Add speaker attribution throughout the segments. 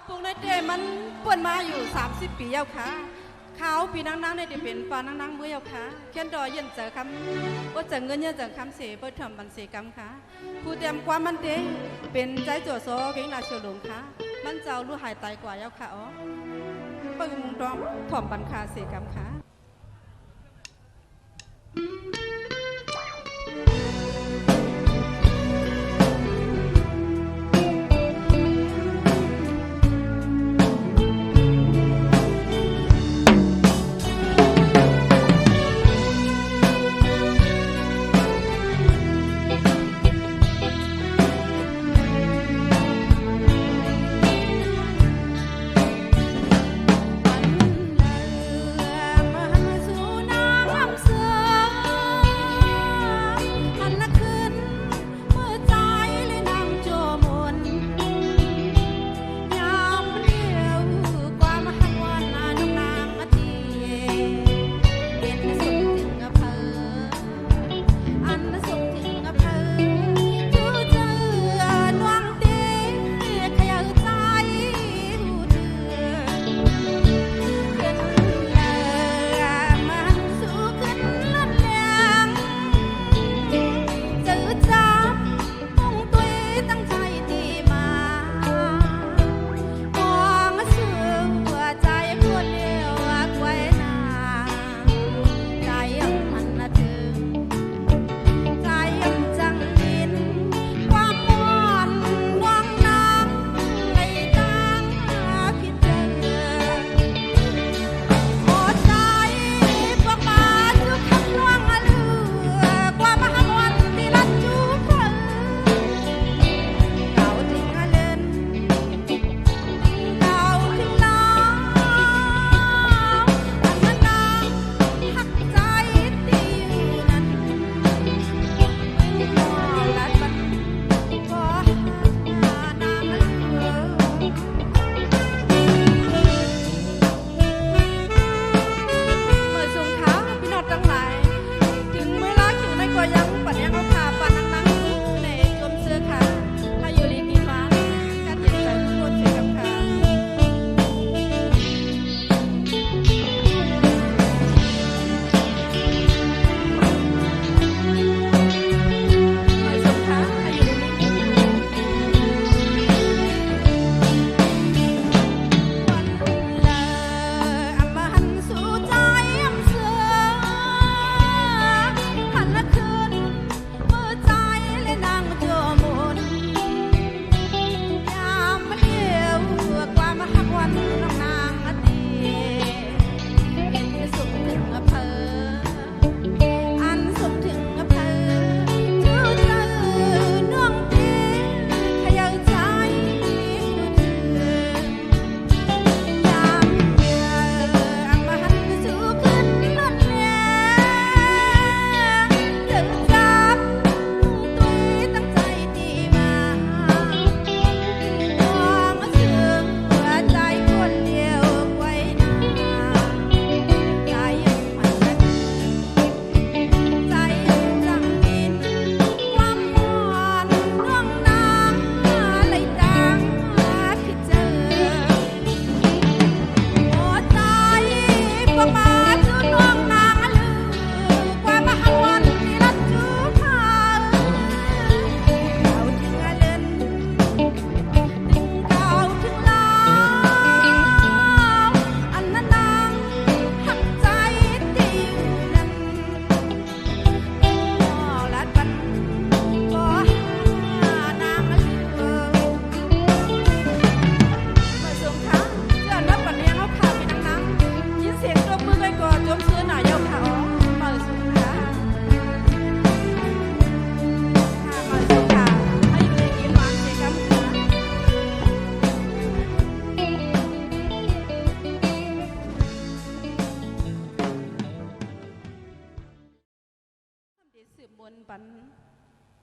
Speaker 1: ปุงในเดมันเปิดมาอยู่30 ปีแล้วค่ะเขาปีนังในเดเป็นปานังเมื่อแล้วค่ะเขียนดอยเย็นเจอคำว่าเจอเงินเย็นเจอคำเสียเปิดทำบันเสียกรรมค่ะผู้เตรียมความมันเดเป็นใจโจโซเก่งนาเชียวหลงค่ะมันเจ้ารู้หายตายกว่าแล้วค่ะอ๋อเปิดมุงดอมถ่อมบันคาเสียกรรมค่ะ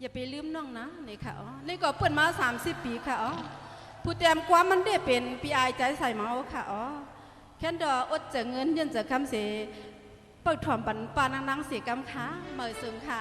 Speaker 1: อย่าไปลืมน้องนะนี่ค่ะอ๋อนี่ก็เปิดมา30 ปีค่ะอ๋อผู้เตรียมความมันได้เป็นปีอายใจใส่เมาค่ะอ๋อแค่ดออดเจอเงินยันเจอคำเสียเปิดถ่อมปันปานังเสียกำค้าเมื่อซึงค่ะ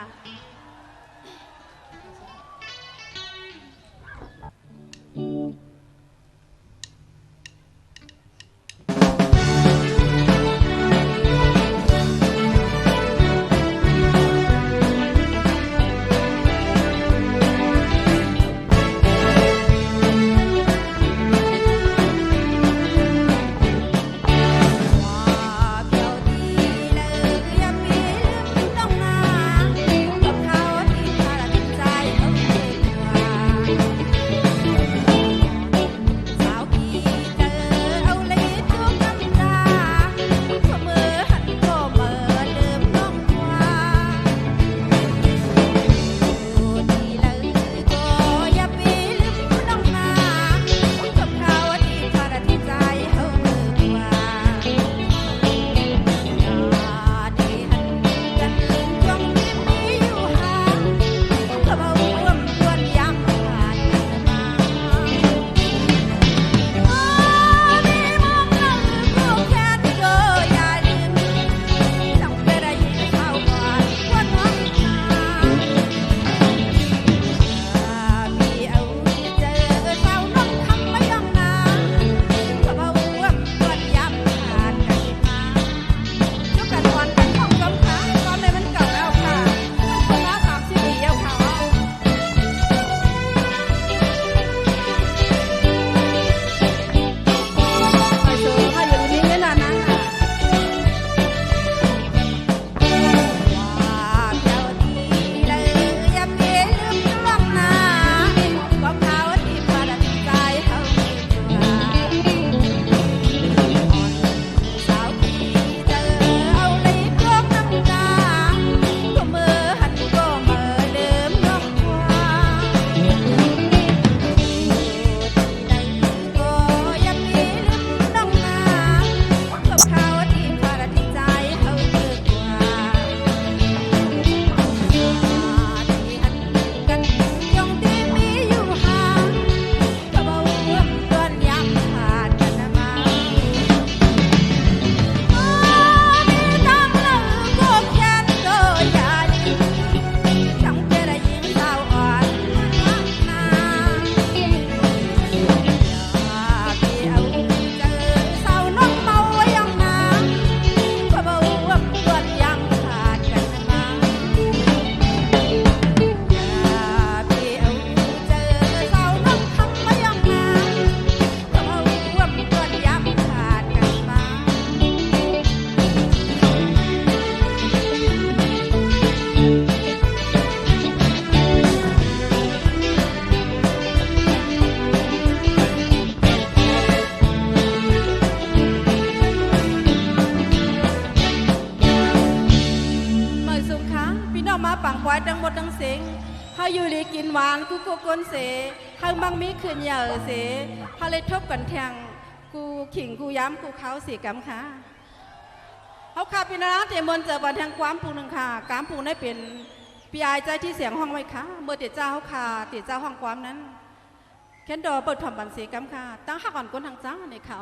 Speaker 1: ดังหมดดังเสียงเฮาอยู่ลีกินหวานกูโกกนเสเฮามังมีขืนเหยาเสเฮาเลยทบกันแทงกูขิงกูย้ำกูเขาสีกำค่ะเฮาขาพี่น้องเตมนเจอบันแทงความปูหนึ่งค่ะกามปูได้เป็นปีอายใจที่เสียงห้องไว้ค่ะเมื่อเตี๋ยเจ้าเฮาขาเตี๋ยเจ้าห้องความนั้นแค่นดอเปิดทำบันสีกำค่ะตั้งหักก่อนก้นทางจ้าเนี่ยค่ะ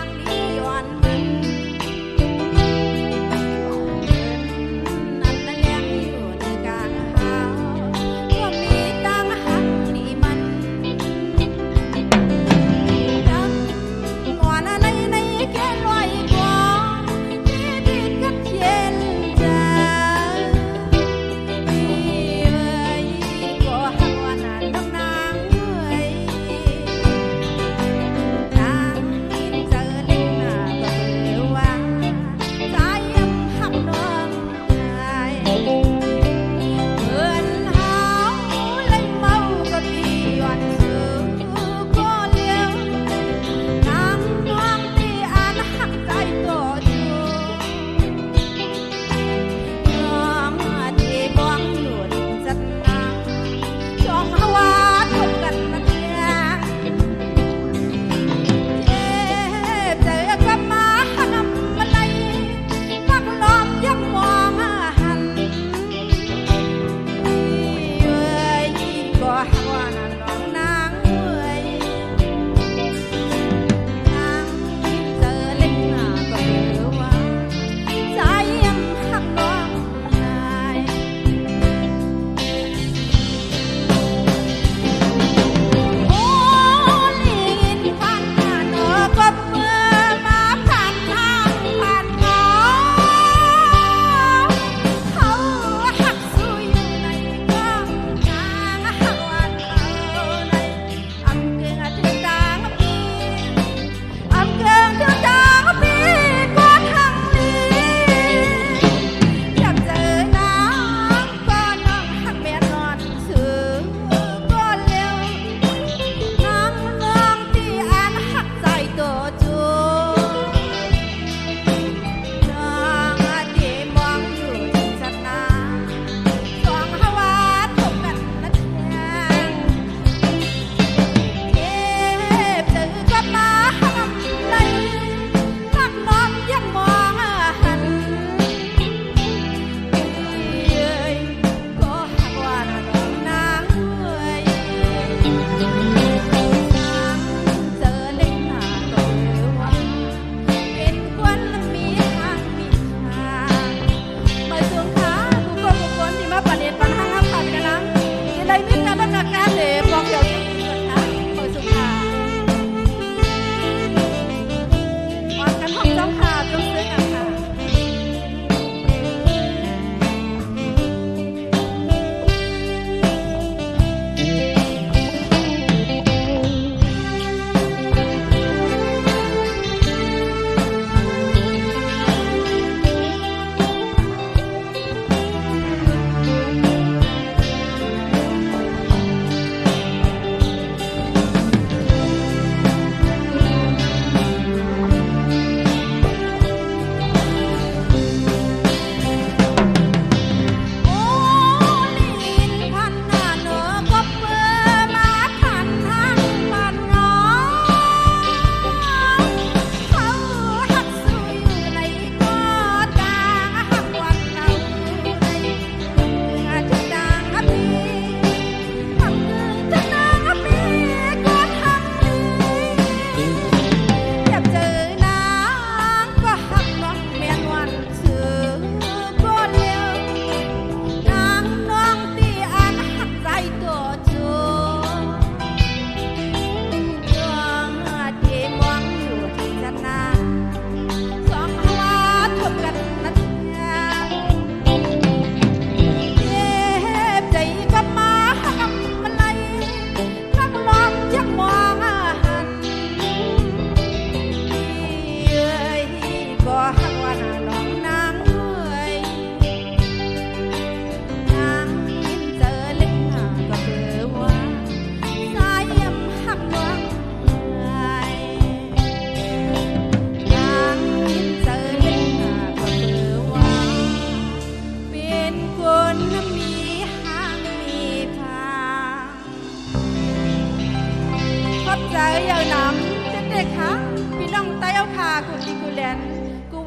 Speaker 2: ห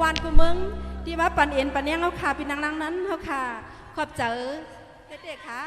Speaker 1: วานกูมึงที่มาปั่นเอ็นปั่นเนียงเอาขาพี่นางนางนั้นเอาขาขอบเจอเด็กๆค่ะ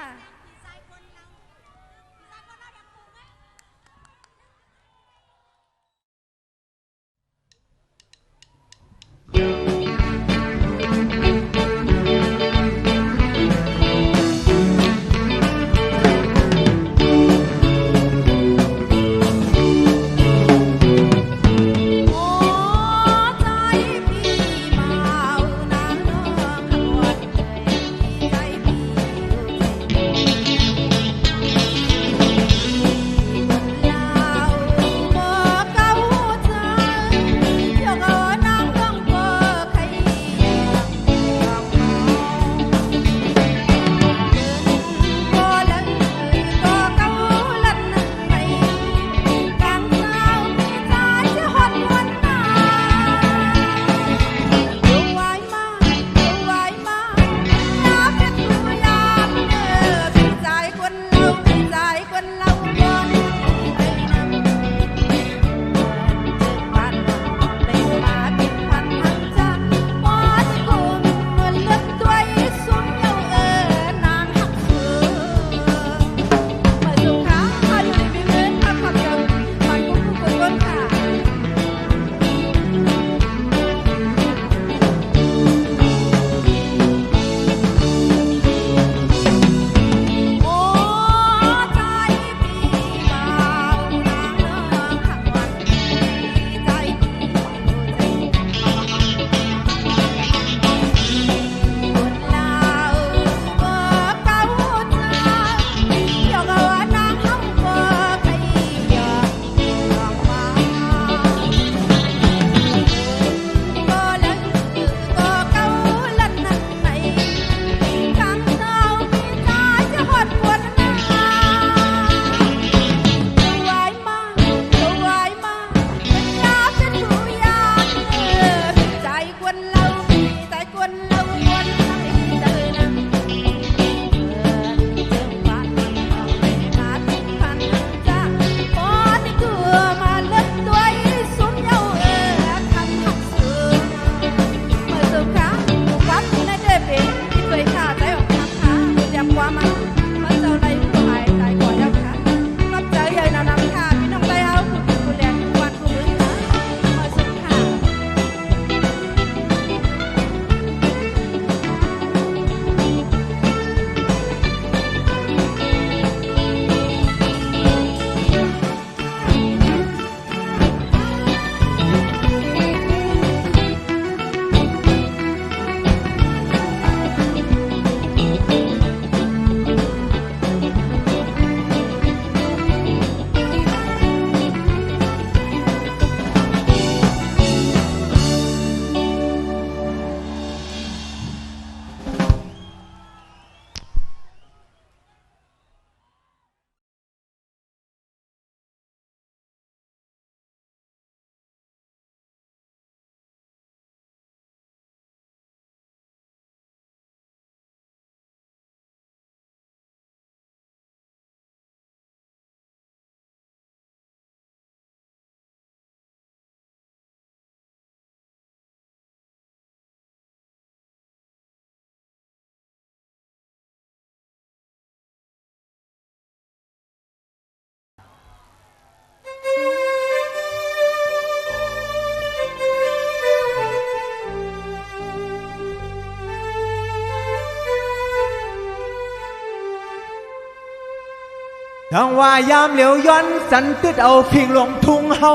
Speaker 2: ดังว่ายามเหลียวย้อนสันตึดเอาพิงลงทุ่งเฮา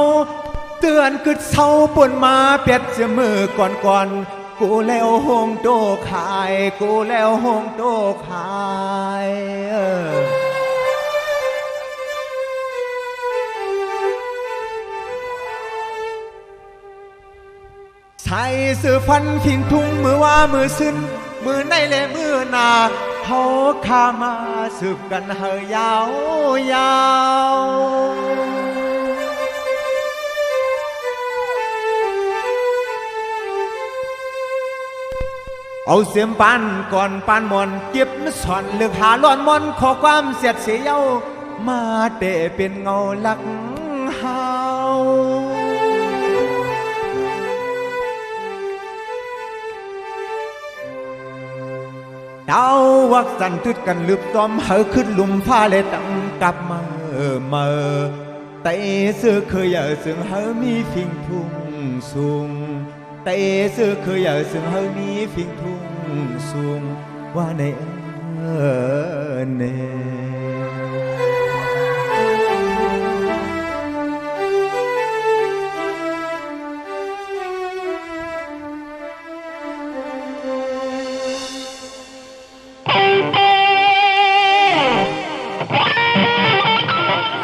Speaker 2: เตือนกึดเศร้าปนมาเปียดเสมือก่อนกูแล้วหงโตขายกูแล้วหงโตขายใส่สื่อฟันพิงทุ่งมือว่ามือซึ้นมือในและมือหนาเขาข้ามาสืบกันเฮยาวยาวเอาเสียมปานก่อนปานมอนเก็บสอนเลือกหาล้อนมอนขอความเสียดเสียวมาเตะเป็นเงาลักเฮา วักสันทึดกันลึบต้อมเฮาขึ้นลุมผ้าเลยตั้งกลับมาแต่เสื้อเคยอยากซึ่งเฮามีฟิงทุ่งสูงแต่เสื้อเคยอยากซึ่งเฮามีฟิงทุ่งสูงว่าในเน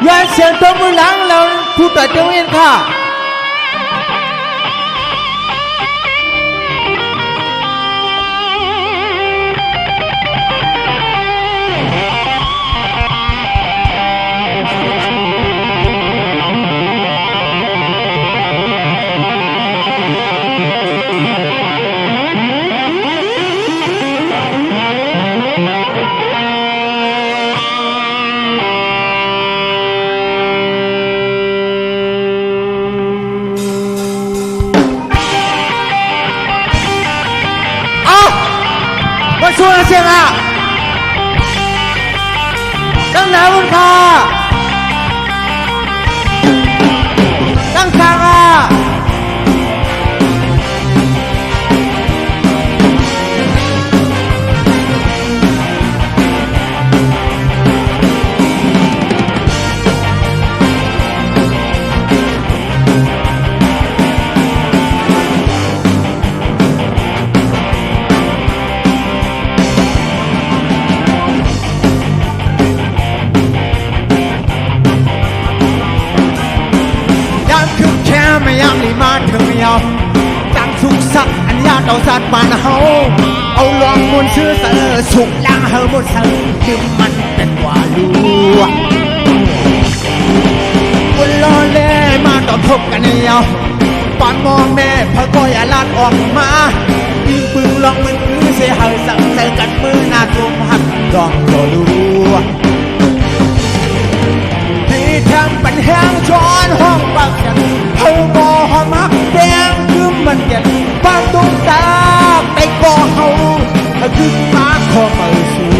Speaker 2: ย้อนเสียงตบมือหลังเราผู้ตัดเจ้าเองค่ะช่วยเสียงอ่ะตั้งหนาบุญค่ะตั้งทางอ่ะไม่ยังนี่มาถึงยาวจังสุกสักอันยาเอาสัตว์มันเฮาเอาลองมวนเสื้อเสือสุกล้างเฮาหมดเสือจึงมันเป็นว่าลัววันรอเล่มาต่อทบกันยาวปานมองแม่พะก้อยอาลาดออกมายิงปืนลองมันคือเสียเฮาสั่งเจอกันมือหน้าจุ่มหักลองก็ลัวที่ทำปัญหาช้อนห้องปากกันเฮาบ่หอมักแดงคือมันเย็นบ้านตุ้งตาไปก่อเฮาคือมาขอมาสู้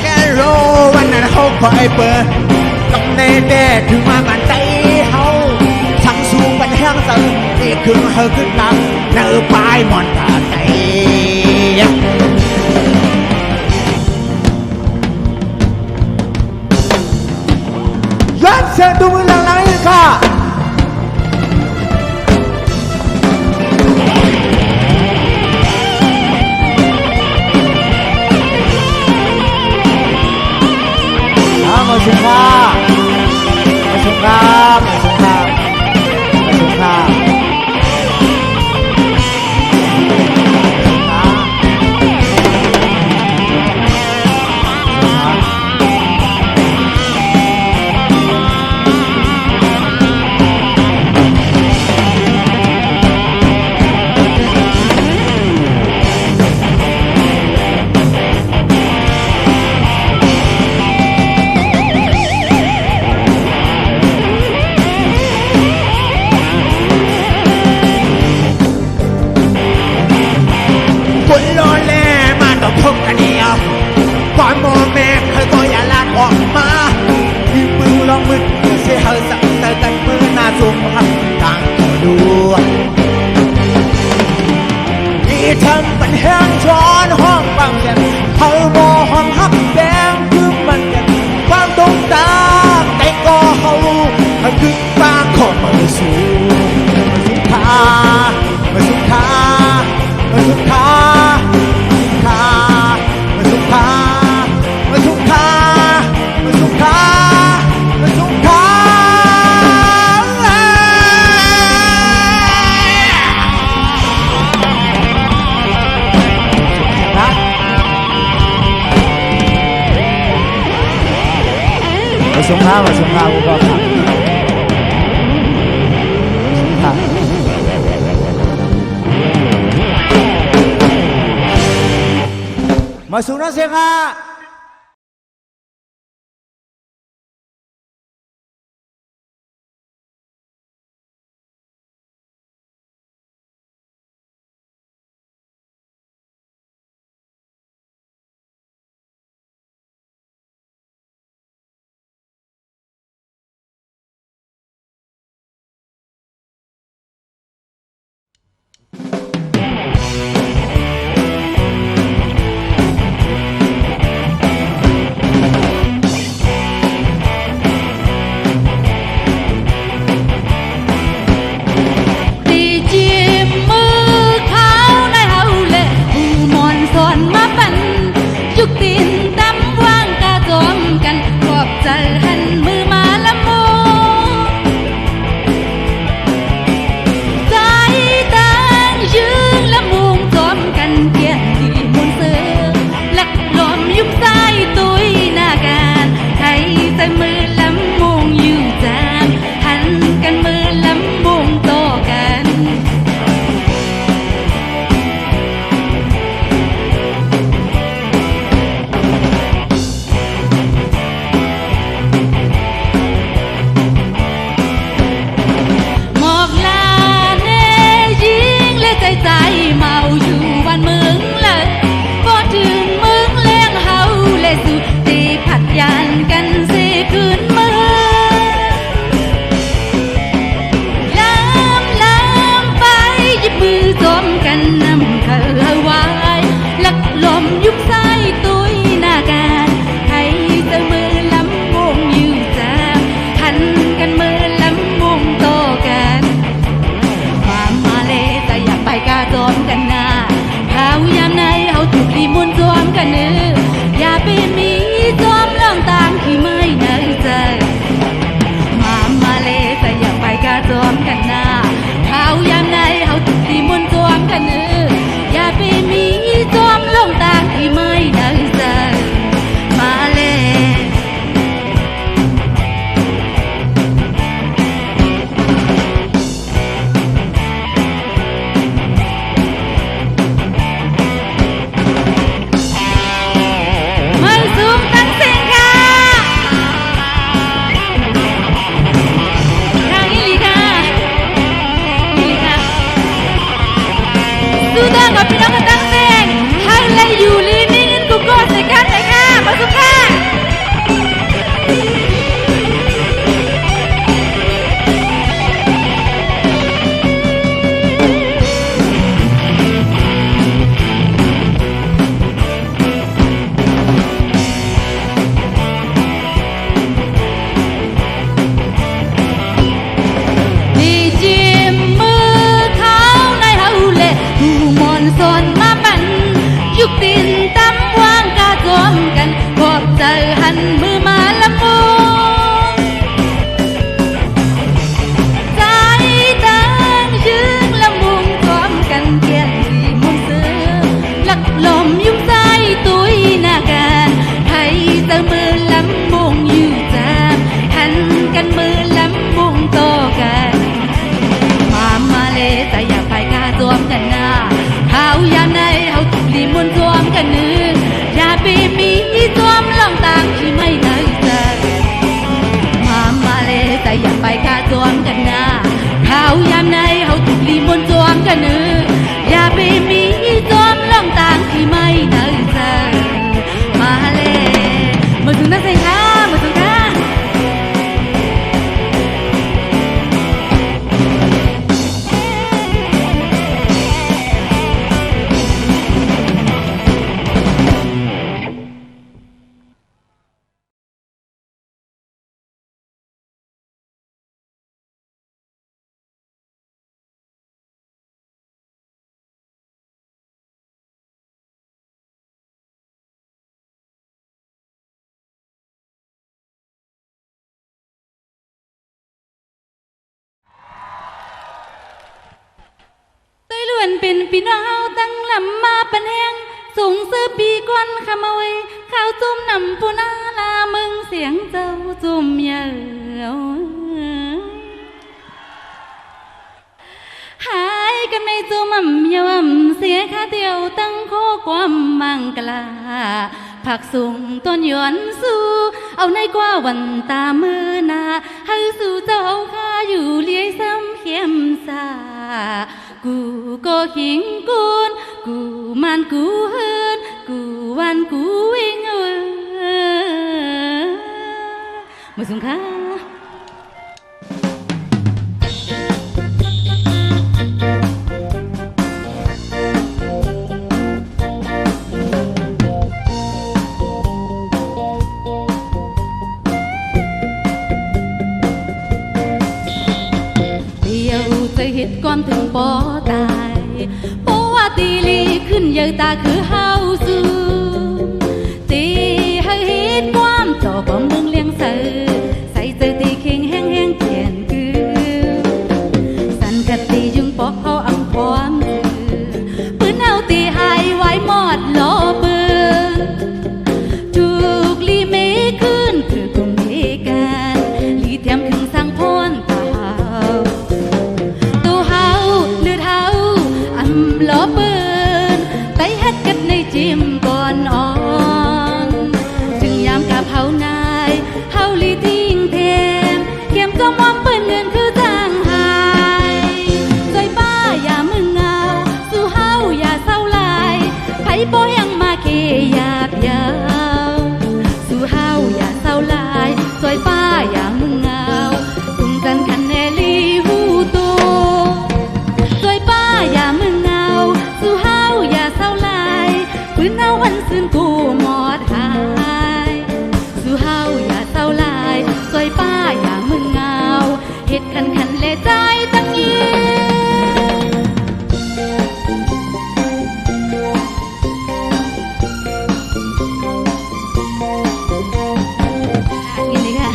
Speaker 2: แกโรวันนั้นเฮาคอยเปิดต้องแน่ๆถึงมามันใจเฮาทั้งสู้ปัญหาสั่งนี่คือเฮาขึ้นหลังเนื้อปลายมอนตาใจย้อนเสียงตัวมือหลังๆค่ะมาสุภาพมาสุภาพมาสุภาพมาสุภาพความมองแม่เคยก็อย่าลาดออกมายิงปืนลองมือเสียเฮาสั่งเจอกันมือหน้าสูงหักต่างก็ดูที่ทำปัญหาช้อนห้องบางแสนเฮาบ่ห้องหักแดงคือมันเย็นความตรงตาแต่ก็เฮาคือปากขอมาสู้มาสุดท้ามาสุดท้ามาสุดท้ามาสุดท้ามาสุขามาสุขามาสุขามาสุขามาสุขาอุปถัมภ์มาสุนัขเสียค่ะ
Speaker 3: ไปข้าจวงกันนาข้าวยามในเฮาถูกลีมวนจวงกันเนื้ออย่าไปมีจวงล่องตางที่ไม่เดินเจอมาเลยมาถึงนักเสียงค่ะมาถึงค่ะเป็นพี่น้องตั้งลำมาปันแหงสูงซื้อปีก้อนขโมยข้าวจุ่มนำปูนาลามึงเสียงเจ้าจุ่มเยอะหายกันในจุ่มเยอะเสียค่าเดียวตั้งโคความมังกลาผักสูงต้นหยวนสู้เอาในกว่าวันตามือนาให้สู่เจ้าข้าอยู่เลี้ยซ้ำเข้มซากูก็หิงกูนกูมันกูเฮินกูวันกูวิ่งมาส่งค่ะเฮ็ดก่อนถึงปอตายเพราะว่าตีลีขึ้นเยอะตาคือเฮาสูตีให้เฮ็ดความต่อบ่มึงเลี้ยงเสือใส่ใจตีเข่งแห้งแห้งเขียนคือสันกัดตียุงปอกเขาอังความคือปืนเอาตีหายไว้หมดล้อปืนถูกลีเมขึ้นคือกลุ่มเฮกันลีเทียมถึงสร้างพรล้อปืนไปเฮ็ดกันในจิมก่อนอ่อนจึงยามกับเฮานายเฮาลีทิ้งเทมเข้มก็มอมปืนเงินคือจางหายซอยป้าอย่ามึงเงาสู้เฮาอย่าเศร้าลายไผบ่ยังมาเคยาบยาวสู้เฮาอย่าเศร้าลายซอยป้าอย่ามึงเงาตุ้งจันคันแนลีหูโตซอยป้าอย่ามึงสู้เฮาอย่าเศร้าลายปืนเอาวันซื่นกูหมดหายสู้เฮาอย่าเศร้าลายซอยป้าอย่ามึงเงาเฮ็ดคันคันและใจตั้งยีกินเลยค่ะ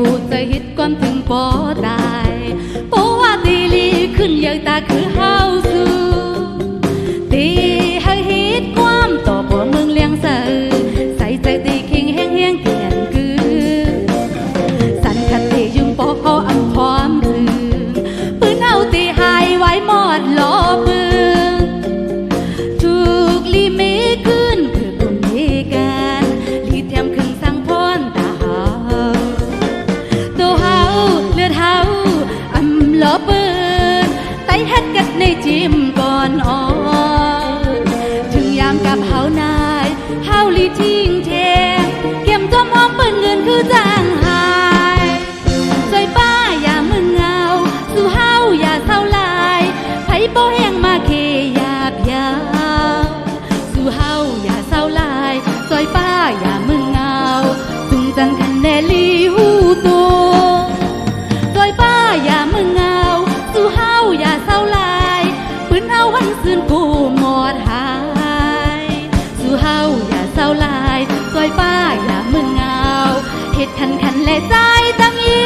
Speaker 3: หูจะฮิตก่อนถึงปอตายเพราะว่าตีลีขึ้นเยอะตาคือเฮาสูตีให้ฮิตความต่อบ่มึงเลี้ยงเสือใส่ใจตีคิงแห้งแห้งเกียนคือสันขัดตียุงปอกเขาอังความคือปืนเอาตีหายไว้หมดล้อปืนถูกลีเมขึ้นคือกลุ่มเฮกันลีแถมขึ้นสังพรตาเลือดเฮาล้อปืนไต่เฮ็ดกันในจิมก่อนอ่อนถึงยามกับเฮานายเฮาลีทิ้งเทเก็มจอมหอมปืนเงินคือจางหายซอยป้าอย่ามึงเงาสู้เฮาอย่าเศร้าลายไผบ่แห้งมาเคยาบยาวสู้เฮาอย่าเศร้าลายซอยป้าอย่ามึงเงาจุงจันคันแนลีหูโตซอยป้าอย่ามึงเงาสู้เฮาอย่าเศร้าลายปืนเอาวันซื่นกูหมดหายสู้เฮาอย่าเศร้าลายซอยป้าอย่ามึงเงาเฮ็ดคันคันและใจตั้งยี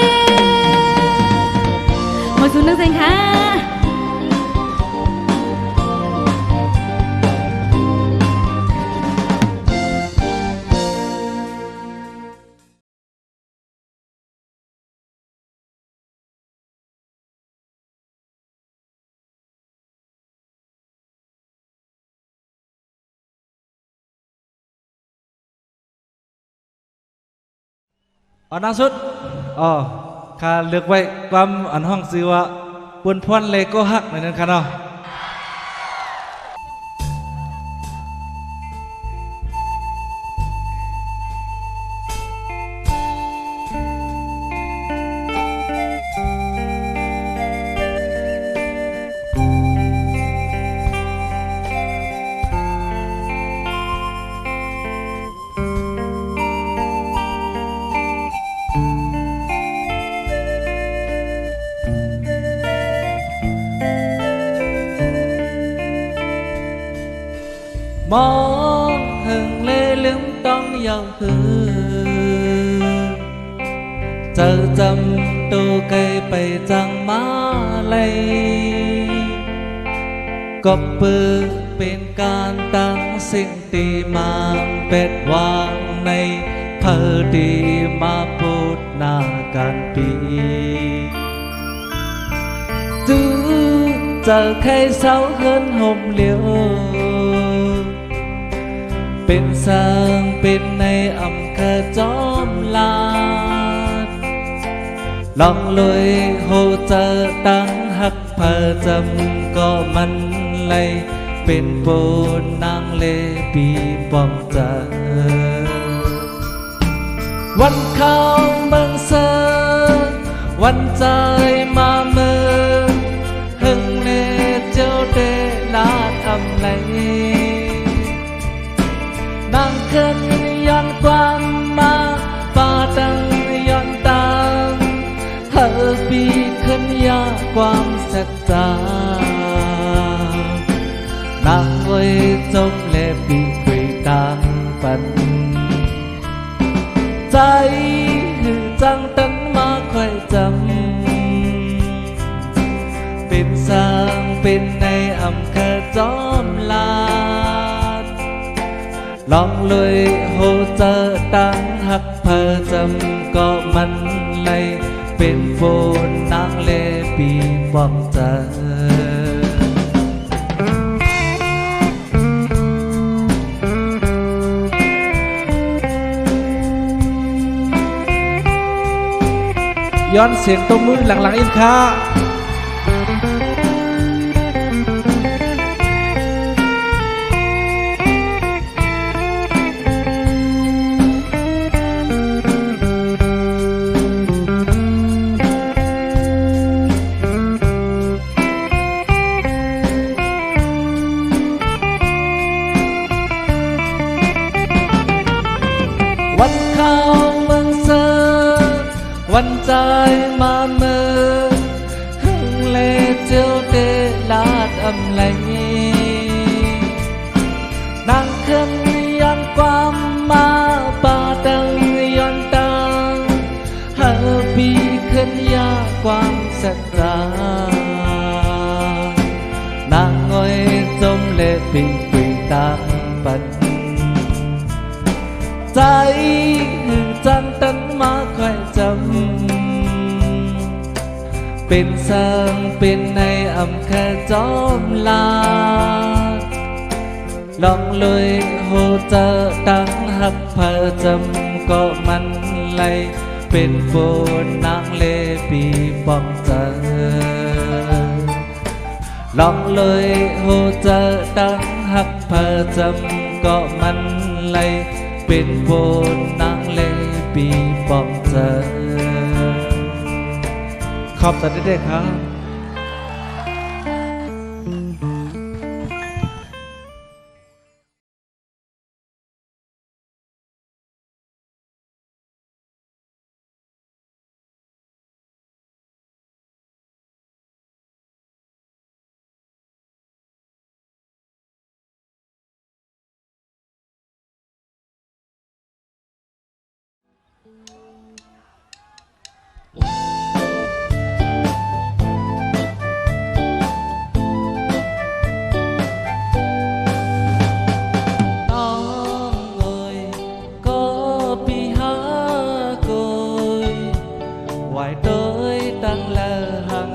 Speaker 3: วยสุดนักเสียงค่ะ
Speaker 4: อันนั้นสุดอ๋อข้าเลือกไว้ความอันห้องซื้อว่าปวนพวนเลโก้ฮักในนั้นค่ะเนาะมองหึงเลลืมต้องยาวหือเจอจำตัวไกลไปจังมาเลยก็ปือเป็นการตั้งสิ่งตีมาเป็ดวางในเพอดีมาพูดหน้ากันปีตื้อเจอใครเศร้าเฮินห่มเหลียวเป็นสร้างเป็นในอำเภอจอมลาดลองลอยโหเจอตั้งหักเพอจำก็มันเลยเป็นปูนนางเลปีปอมเจอวันเข้าเมืองเสอวันใจมาเมืองหึงเนเจ้าเดลาทำไรนางเกินย้อนความมาป่าดังย้อนตามเธอปีขึ้นยาความสัจจานางไว้จมเล็บปีคุยตามปันใจหือจังตันมาค่อยจำเป็นสร้างเป็นในอำเภอจอมลาดลองเลยโหเจอตั้งหักเพอจำก็มันเลยเป็นโฟนนางเลปีบอมเจอย้อนเสียงตบมือหลังๆอินค่ะวันเข้าเมืองเสอวันใจมาเมืองหึงเลเจียวเดลาดอำไลนางขึ้นย้อนความมาป่าดังย้อนตังหาปีขึ้นยาความสัจจานางอ้อยจมเลปีปีตามปันใจจันตันมาค่อยจำเป็นสร้างเป็นในอำเภอจอมลาดลองเลยโหเจอตั้งหักเพอจำก็มันเลยเป็นโฟนนางเลปีปอมเจอลองเลยโหเจอตั้งหักเพอจำก็มันเลยเป็นโบนนางเลปีปอมเจอขอบคุณด้วยครับ
Speaker 3: เ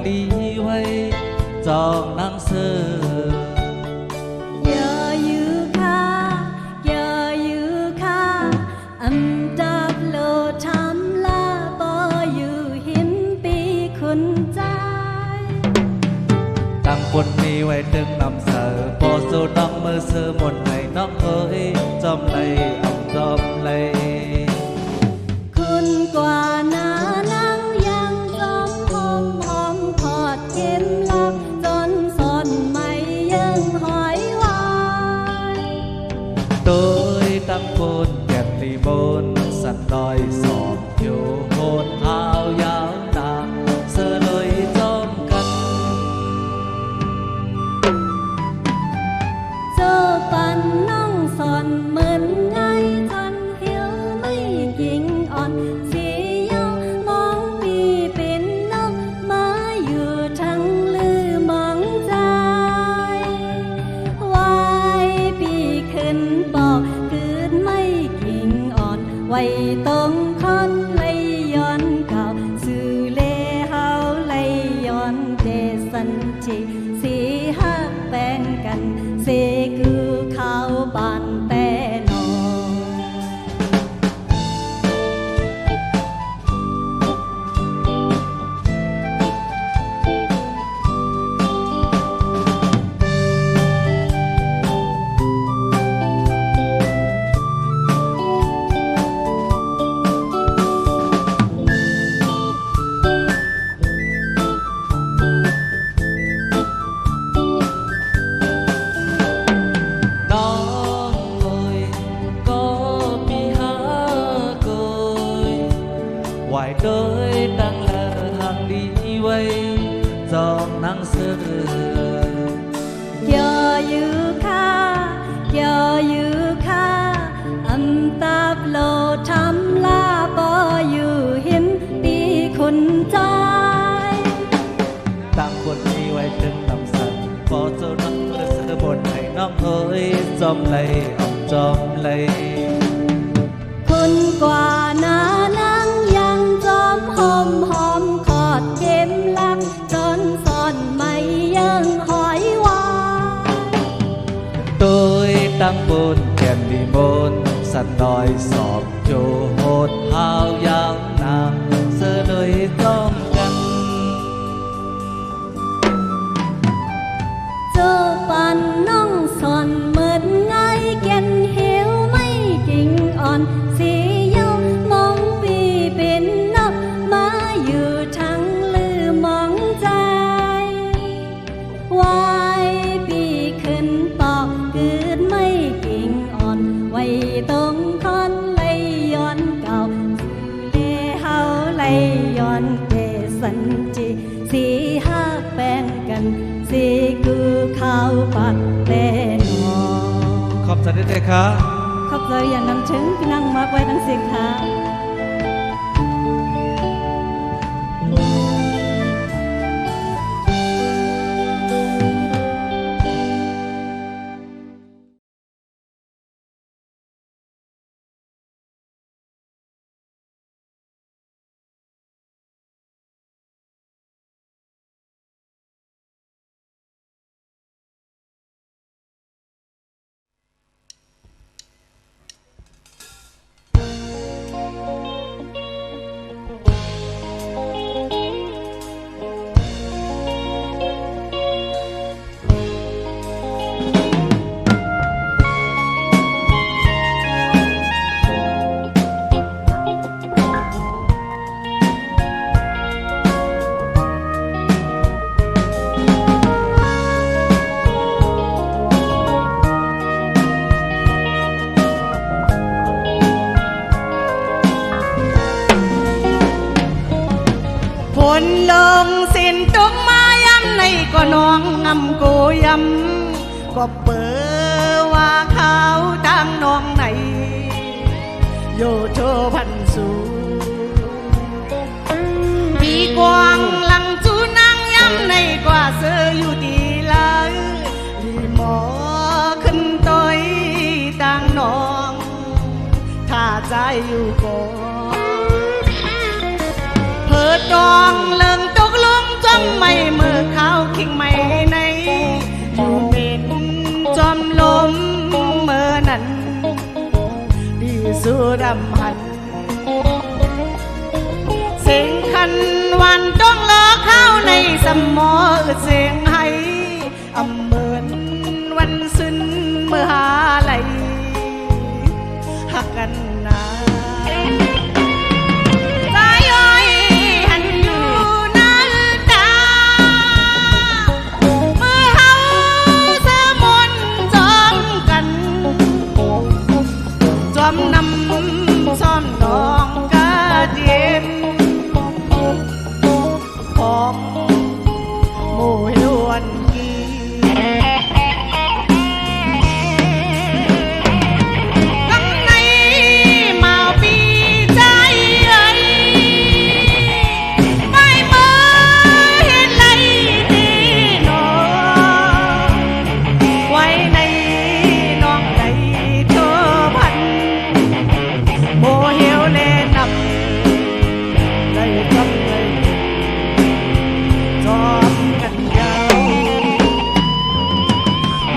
Speaker 4: ดีไว้จองนางเสือ
Speaker 3: อย่าอยู่ค่ะอย่าอยู่ค่ะอันดับโลทำลาบออยู่หินปีคุณใจ
Speaker 4: ตั้งบนนี้ไว้ถึงนำเสือพอสู่น้องมือเสือหมดให้น้องเอ๋ยจอมไหลอ่ำจอมไหล
Speaker 3: คุณกว่านานังยังจอมหอมหอมพอดเข็มลักจนสอนไม่ยังหอยหวาน
Speaker 4: โดยตั้งบนแก่นลีบนสันดอยสอบอยู่โหดหาวยาวนางเสือเลยจอมกัน
Speaker 3: เจ้าปันน้องสอนเหมือนไงทันเหี่ยวไม่กิ่งอ่อนสีเยาวมองปีเป็นนกมาอยู่ทั้งลือมองใจวายปีขึ้นบอกคืนไม่กิ่งอ่อนไว้ตรงคอนไลย้อนเก่าสื่อเลเฮาไลย้อนเดสันจิสีหักแบ่งกันเสคือข้าวบานแต่นอ
Speaker 4: น้องเอ๋ยก็มีหาเกยไหวโดยตั้งและทางดีไว้จอมนางเสือ
Speaker 3: อย่าอยู่ค่ะอย่าอยู่ค่ะอันตาบโลทำลาบออยู่เห็นปีคุณใจ
Speaker 4: ตั้งบนนี้ไว้ถึงนำสันพอเจ้าน้องมือเสือบนให้น้องเอ๋ยจอมไหลอ่ำจอมไหล
Speaker 3: คุณกว่านานังยังจอมหอมหอมขอดเข็มลักจนสอนไม่ยังหอยหวาน
Speaker 4: โดยตั้งบนแก่นลีบนสันดอยสอบโจโหดหาวยาวนางเสือเลยจอมกัน
Speaker 3: เจ้าปันน้องสอนเหมือนไงแก่นเหวไม่กิ่งอ่อนสีเยาวมองปีเป็นนกมาอยู่ทั้งลือมองใจวายปีขึ้นปอกกืนไม่กิ่งอ่อนไว้ตรงคอนไลย้อนเก่าเลเฮาไลย้อนเกสันจิสีหักแบ่งกันสีกูข้าวปัดแต่นอ
Speaker 4: ขอบใจด้วยครับ
Speaker 3: ขอบใจอย่างนำถึงพี่นั่งมากไว้ทั้งสิ่งค่ะ
Speaker 5: ก็เปิดว่าเขาดังน้องไหนโยโชพันสูปีกวางหลังจูนางย้ำในกว่าเสืออยู่ดีเลยลีหมอขึ้นต้อยดังน้องถ้าใจอยู่ก่อนเพิดดองเลิงตกลงจ้องไม่ ำหมอเสียงให้อำเหมือนวันสิ้นเมื่อหาไหลหักกันนาใจอ้อยหันอยู่น้ำตาเมื่อเฮาเสมนจอมกันจอมนำซ่อมน้องกะเย็นพร้อมหมู่ให้ล้วนกีข้างในมาปีใจเอ้ยไม่เมื่อเห็นไหลที่น้องไว้ในน้องใดเธอพันโมเหี่ยวแลนับได้จำเลยจอมกันยาว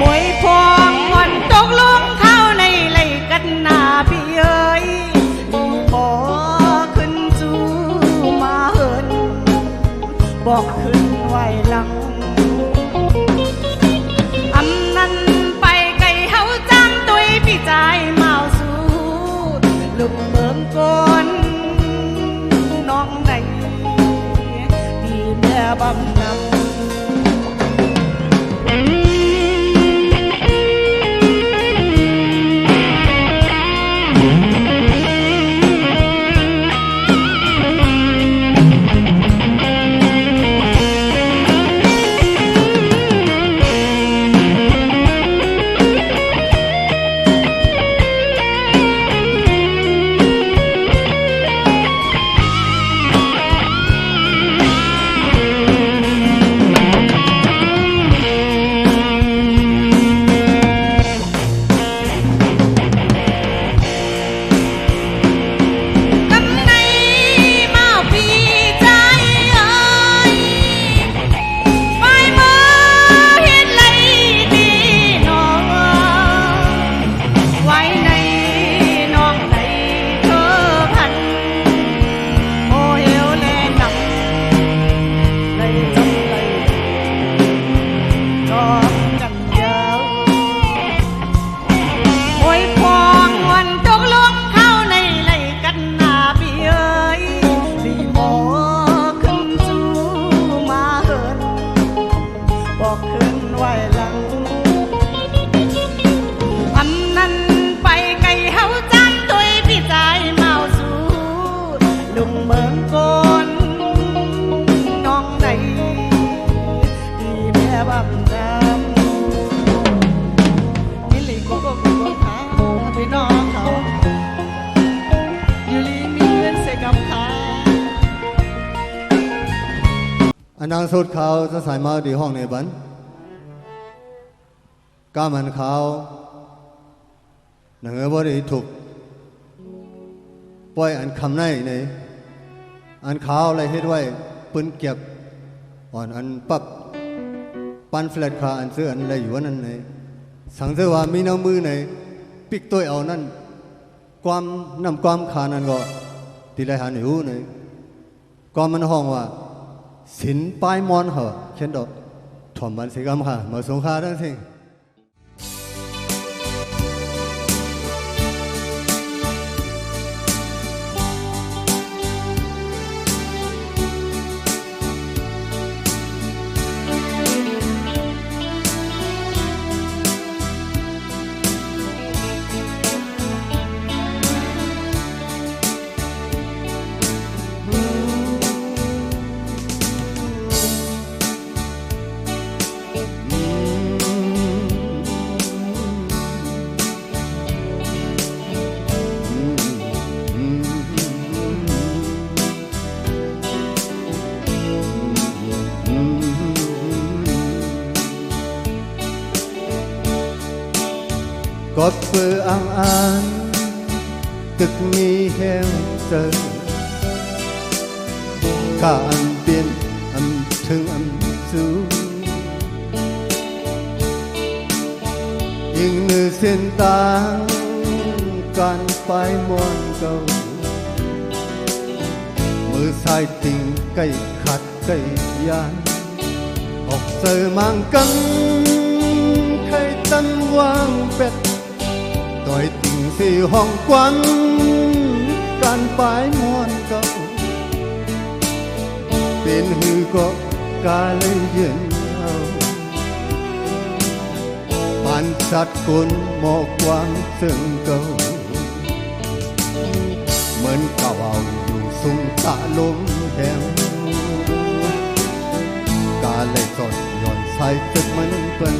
Speaker 5: มวยพวงวันตกลงเข้าในไหลกันหน้าพี่เอ้ยบ่ขึ้นสู่มาเหินบอกขึ้นไหวหลังอำนั้นไปไกลเฮาจ้างตุยพี่ใจเมาสู่ลูกเมืองกนน้องไหนพี่เมียบำนำ
Speaker 6: อันนางสุดเขาจะใส่มาดีห้องในบันก้ามันเขาหนังเอวดีถูกปล่อยอันคำในในอันเขาอะไรให้ด้วยปืนเก็บอ่อนอันปับปันแฟลตขาอันเสื้ออันอะไรอยู่นั่นในสังเสว่ามีน้ำมือในปิกตัวเอานั่นความนำความขานั่นก็ตีไรหันอยู่ในก็มันห้องว่าสินปลายมอนเหรอเช่นดอกถ่อมมันสิกรรมค่ะมาสงคราทั้งสิ้น có bơ ang an cực mi heo giờ cả âm biên âm thương âm du nhưng nữ xin tang can phai muôn cầu mưa sai tình cây khát cây yan giờ mang cân khai tân quang bẹt tôi tình si hong quán can phải muôn câu bên hư có ca lấy duyên nhau bàn sát cuốn mò quán sừng cầu mến cao vào dù sung tạ lốm hẻm ca lấy giọt nhọn sai chất mến vân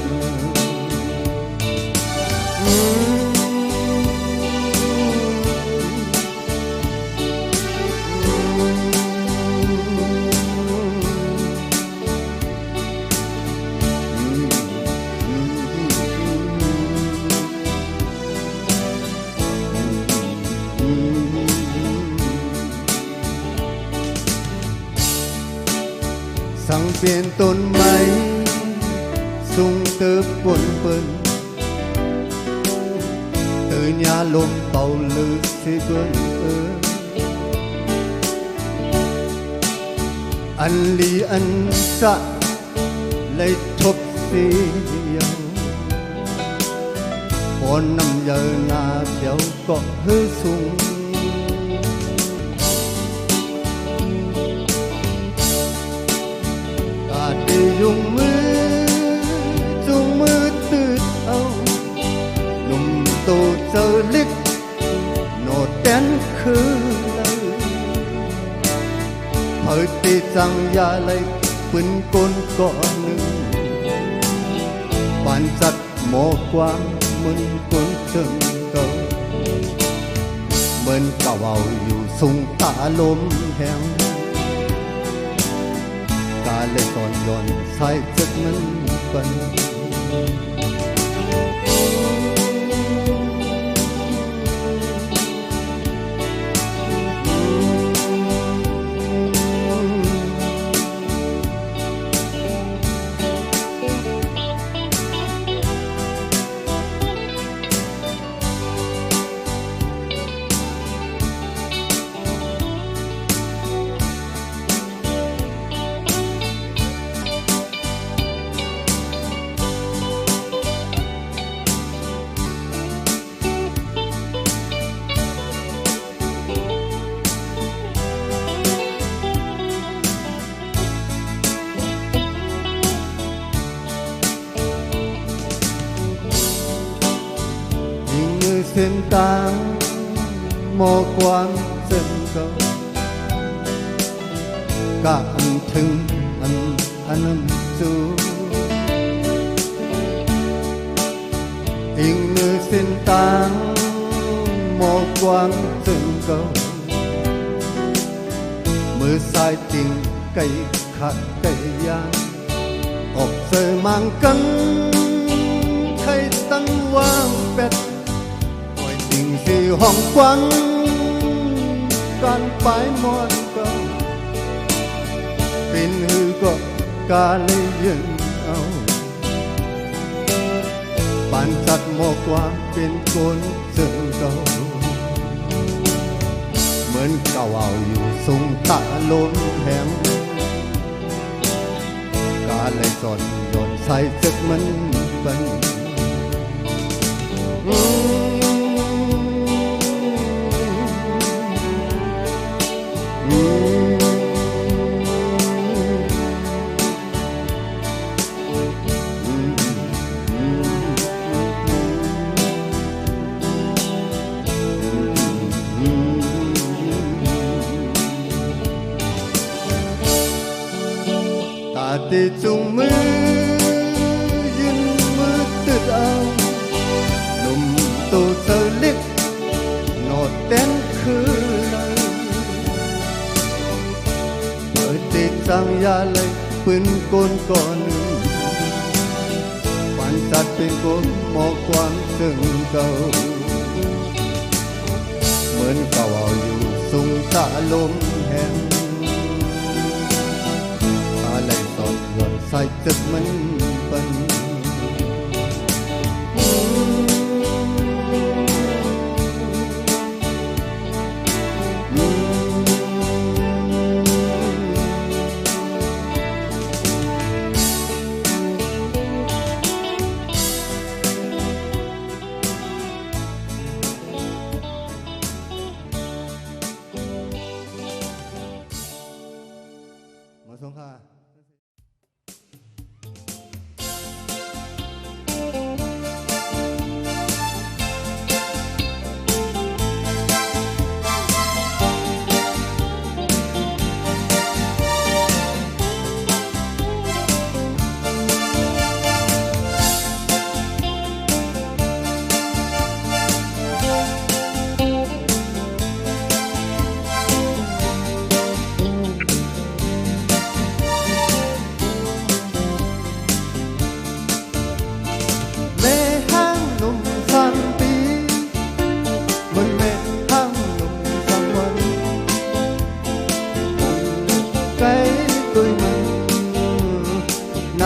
Speaker 6: sang biển tôn máy sung tơ buồn bần từ nhà lôm tàu lư si bơn anh lý anh sa lấy thúc si yang bốn năm giờ na phiếu có hư sung dùng mưa từ âu nụm tô sơ lít nổ đen khứ lời hơi tì rằng ya lấy quên côn cọ nưng bàn giặt mồ quang mơn côn chân cầu mơn cào vào dù sung tạ lốm hẻm ca lệ còn giòn sai chất nâng phần thiên tang mò quan dân cầu cả anh thương anh chú hình như thiên tang mò quan dân cầu mưa sai tình cây khát cây giang ọc rơi mang cân khay tăng quang bẹt tình si hong quán can phải mòn cầu bên hư có ca lấy duyên áo bàn chặt mò qua bên côn rừng cầu mến cao ảo dù sung tạ lốm hẻm ca lấy giọt giọt say chất mến vân tê chung mưa duyên mưa từ áo lùm tô sơ lít nọ đen khứ lời bởi tê sang ya lấy quên côn con quan sát bên côn mò quan rừng cầu mến cao ảo dù sung tạ lốm hẻm sai chất mến vân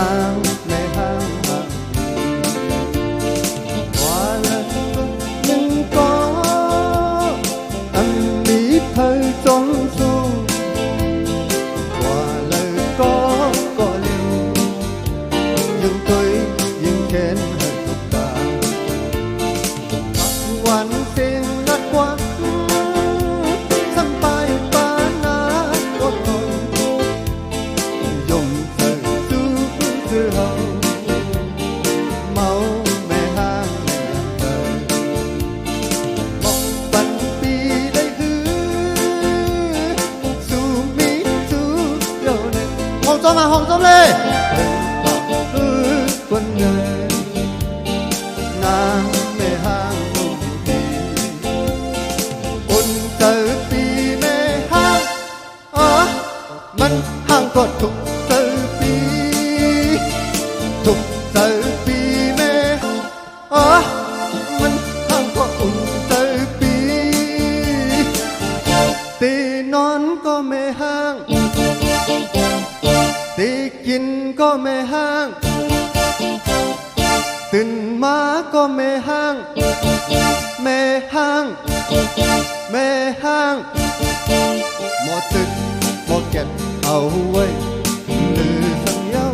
Speaker 6: nàng mẹ hang hang qua lần nhưng có anh lý thời trong xuông qua lời có liều nhưng tôi nhưng khen hơi tục ta mặc quan sen lát quán sampai panas kotor dùng thời du hầu mau mẹ hang đời một phần pi đây hư su mi su yêu này hồng tôm lên quân người nàng mẹ hang nung đi ôn tới pi mẹ hang mình hang có thục tới pi mẹ mình hang có ôn tới pi tì non có mẹ hang tì kinh có mẹ hangตื่นมาก็แม่ห้างแม่ห้างแม่ห้างหมอตึกหมอเก็ดเอาไว้ลือสังเย้า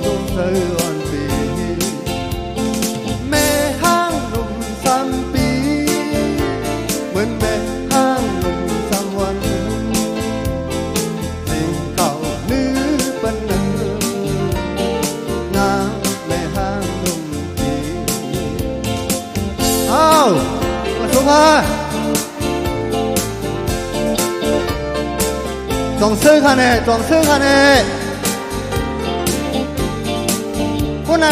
Speaker 6: ตัวเธออ่อนปีแม่ห้างหนุ่ม3 ปีเหมือนแม่ห้างหนุ่ม3 วันสิ่งเก่าลือปันเนือนางแม่ห้างเอามาสุภาจงซื้อค่ะเนี่ยจงซื้อค่ะเนี่ยหุ่นไหน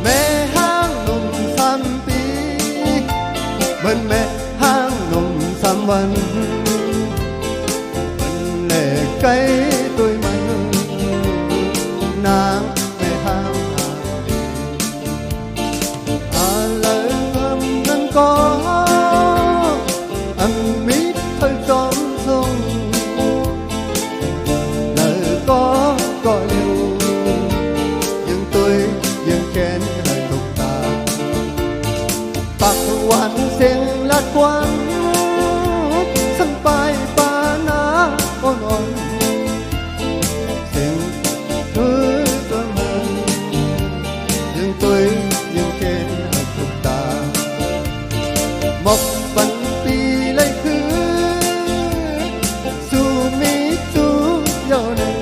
Speaker 6: แม่ห้างหนุ่ม3 ปีเหมือนแม่ห้างหนุ่ม3 วันมันแหลกไกลตัวมันนางแม่ห้างอะไรนั้นก็อันมิตรเธอจอมทรงlời có liều nhưng tôi nhưng khen hơi tục ta bạc hoàn sen lát quán sampai panas konon xin hứa tôi mừng nhưng tôi nhưng khen hơi tục ta một phần pi lấy khứ su mi su yêu này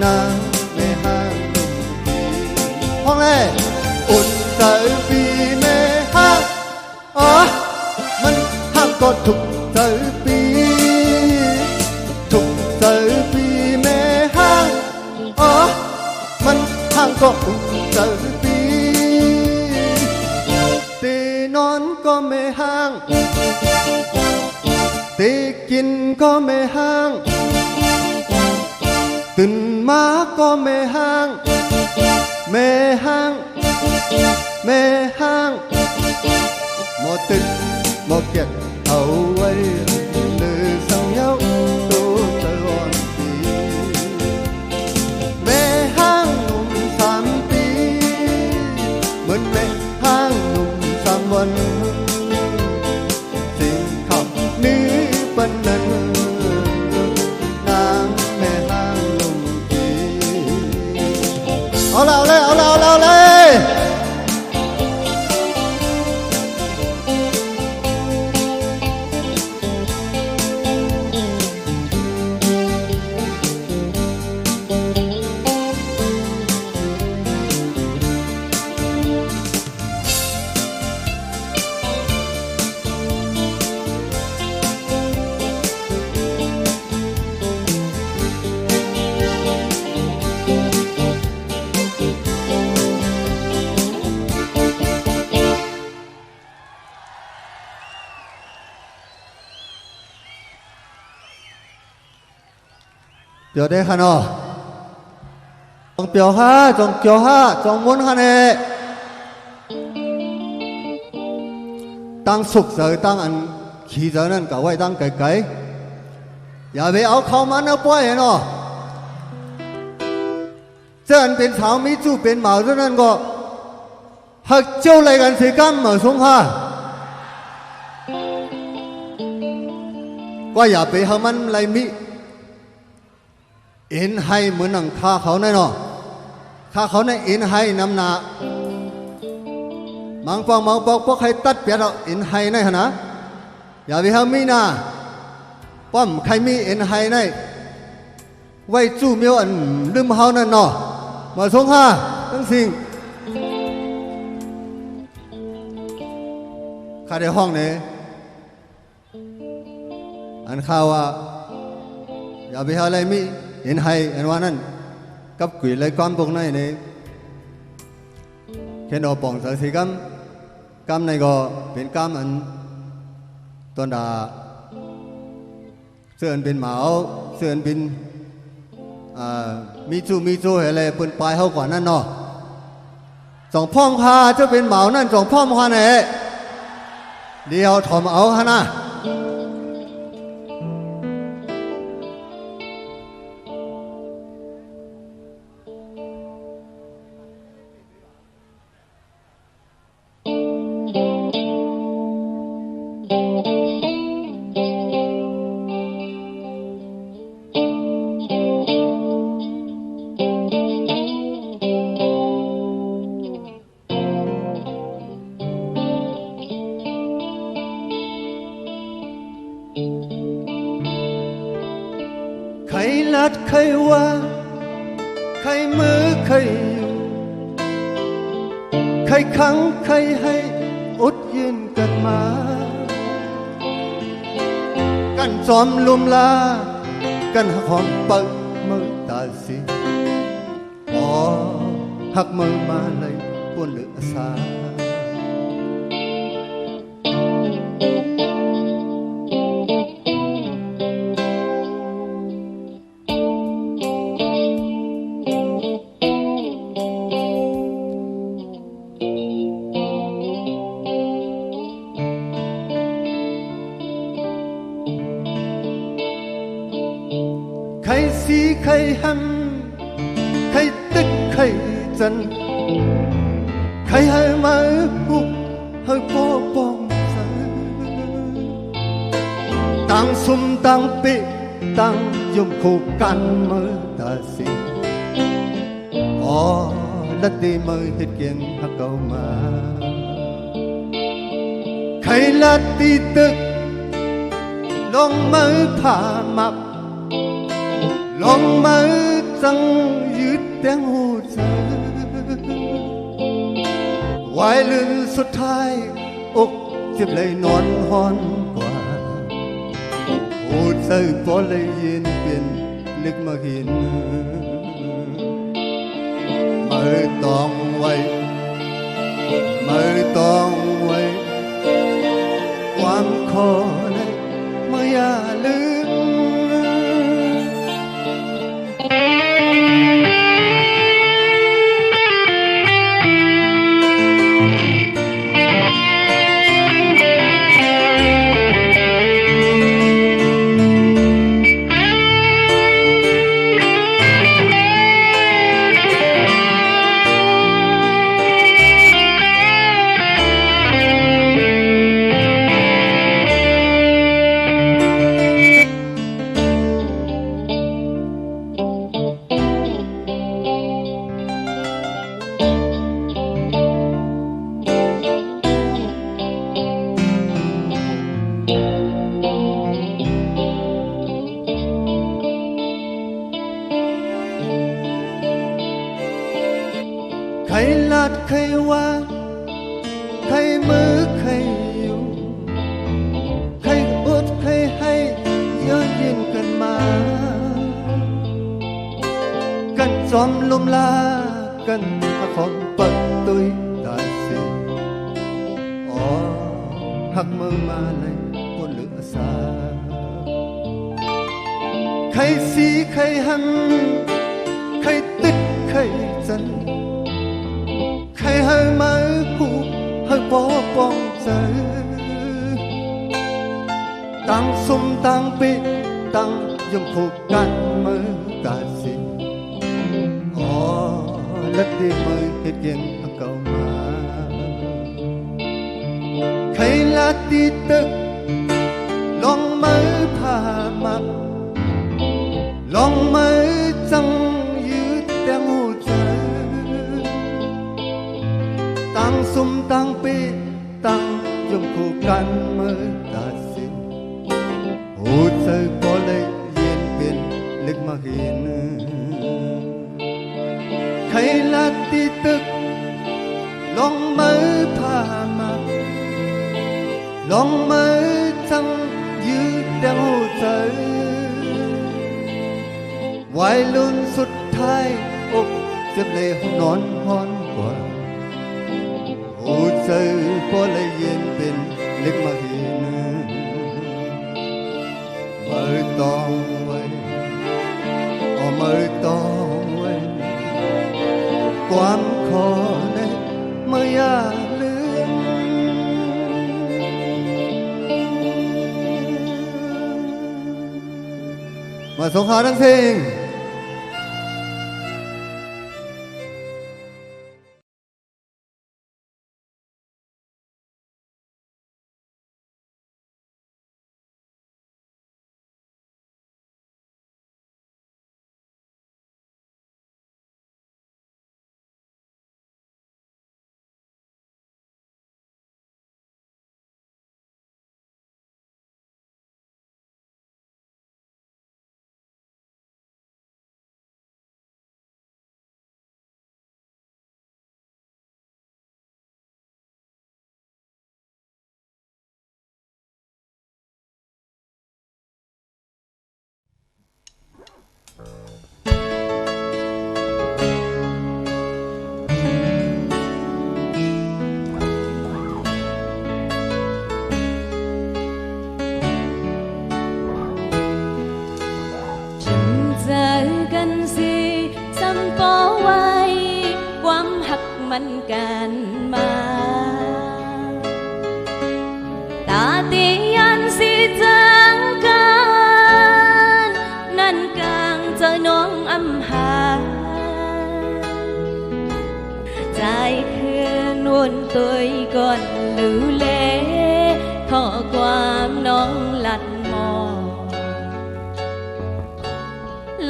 Speaker 6: nàng mẹ hang nung đi hoang lê ôn tới vì mẹ hang mình hang có thục tới vì mẹ hang mình hang có ôn tới tì non có mẹ hang tì kinh có mẹ hangตื่นมาก็แม่ห้างแม่ห้างหมอตึกหมอเก็ดเอาไว้ลือสังเย้าตัวเธออ่อนปีแม่ห้างหนุ่ม3 ปีเหมือนแม่ห้างหนุ่ม3 วันสิ่งขับนี้ปันนั้นนางแม่ห้างเอาเลย
Speaker 2: อ
Speaker 6: 表弟看哦，中表哈，中表哈，中文看呢，当熟就当อันขี่就นั่นก็ไว้ตั้งไกลๆอย่าไปเอาเข้ามันเอาปล่อยเนาะเจ้าอันเป็นสาวมีจู้เป็นหมาเท่านั้นก็หักเจ้าอะไรกันสิกัมเหมือนสงฆ์ก็อย่าไปให้มันอะไรมิเอ็นให้เหมือนหนังฆ่าเขาแน่นอนฆ่าเขาในเอ็นให้น้ำหนามังปองพวกใครตัดเปียดเอาเอ็นให้ในขนาดอย่าไปให้มีนะป้อมใครมีเอ็นให้ในไว้จู้เมียวอันลืมเขานั่นเนาะมาสงฆ์ทั้งสิ่งข้าในห้องนี้อันข่าวว่าอย่าไปหาอะไรมิเห็นให้อันว่านั้นกับกุยเลยความพวกนั้นนี่แค่นอปองสารสีกำในก็เป็นกำอันตอนดาเสื่อนเป็นหมาเสื่อนเป็นมีจูอะไรปืนปลายเขากว่านั้นเนาะสองพ่อมพาจะเป็นหมานั่นสองพ่อมพาไหนเดี๋ยวถอมเอาฮะนะใครลัดใครว่าใครมือใครอยู่ใครขังใครให้อดยืนกันมากันจอมลุมลากันหักหอมเปิดมือตาสิอ๋อหักมือมาเลยปวนเหลือสาใครสีใครหันใครตึกใครจันใครให้มาหุบให้ปกป้องสันต่างซุ่มต่างปิต่างยมคู่กันมือตาสิอ๋อลัดดีมือเหตุเกียงหักเก่ามาใครลัดดีตึกลงมือผ่ามับลงมือจังยืดแตงหูเธอไว้ลืนสุดท้ายอกเจ็บเลยนอนหอนกว่าหูเธอพอเลยยินเปลี่ยนลึกมาเห็นมือต้องไว้มือต้องไว้ความขอเลยไม่อย่าลืมใครลัดใครว่าใครมือใครอยู่ใครอดใครให้ย้อนเย็นกันมากันจอมลมลากันของปัดตุยตาสิอ๋อหักมือมาเลยปนเหลือสาใคร สีใครหันใครติดใครจันใครให้มาผูกให้ปอป้องใจต่างสมต่างปีต่างยังผูกกันมือกาสิอ๋อและดีมือเฮ็ดเย็นเก่ามาใครละตีตึกลองมือผ่ามักลองมือจังยืดแต่หูใจต่างสมต่างปีต่างยังผูกกันมือกาสิหูใจก็เลยเย็นเป็นเล็กมาเห็นใครละตีตึกลองมือผ่ามักลองมือจังยืดแต่หูใจวัยรุ่นสุดท้ายอกเจ็บเลยห้องนอนฮอนกว่าหูใจก็เลยเย็นเป็นเล็กมาเห็นมือต้องไว้มือต้องไว้ความขอในไม่อยากลืมมาส่งข่าวทั้งเพลง
Speaker 3: มันกันมาตาตียันสิจังกันนั่นกลางเจอน้องอำหาใจคืนวนตัวก่อนลือเล่ขอความน้องหลัดมอง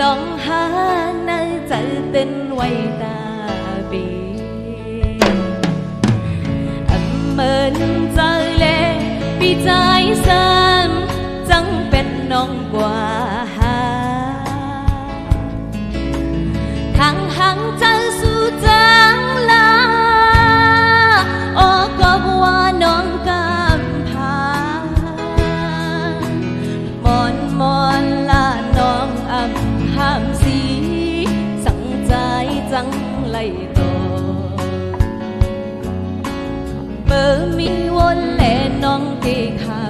Speaker 3: ลองหาในใจเต้นไว้ตาบีเหมือนใจเล่ปีใจซ้ำจังเป็นน้องกว่าหาทางหังใจสู่จังลาโอ้ก็ว่าน้องกำพามอนลาน้องอำห้ามสีสั่งใจจังไล่เมื่อมีวนแลน้องที่ขา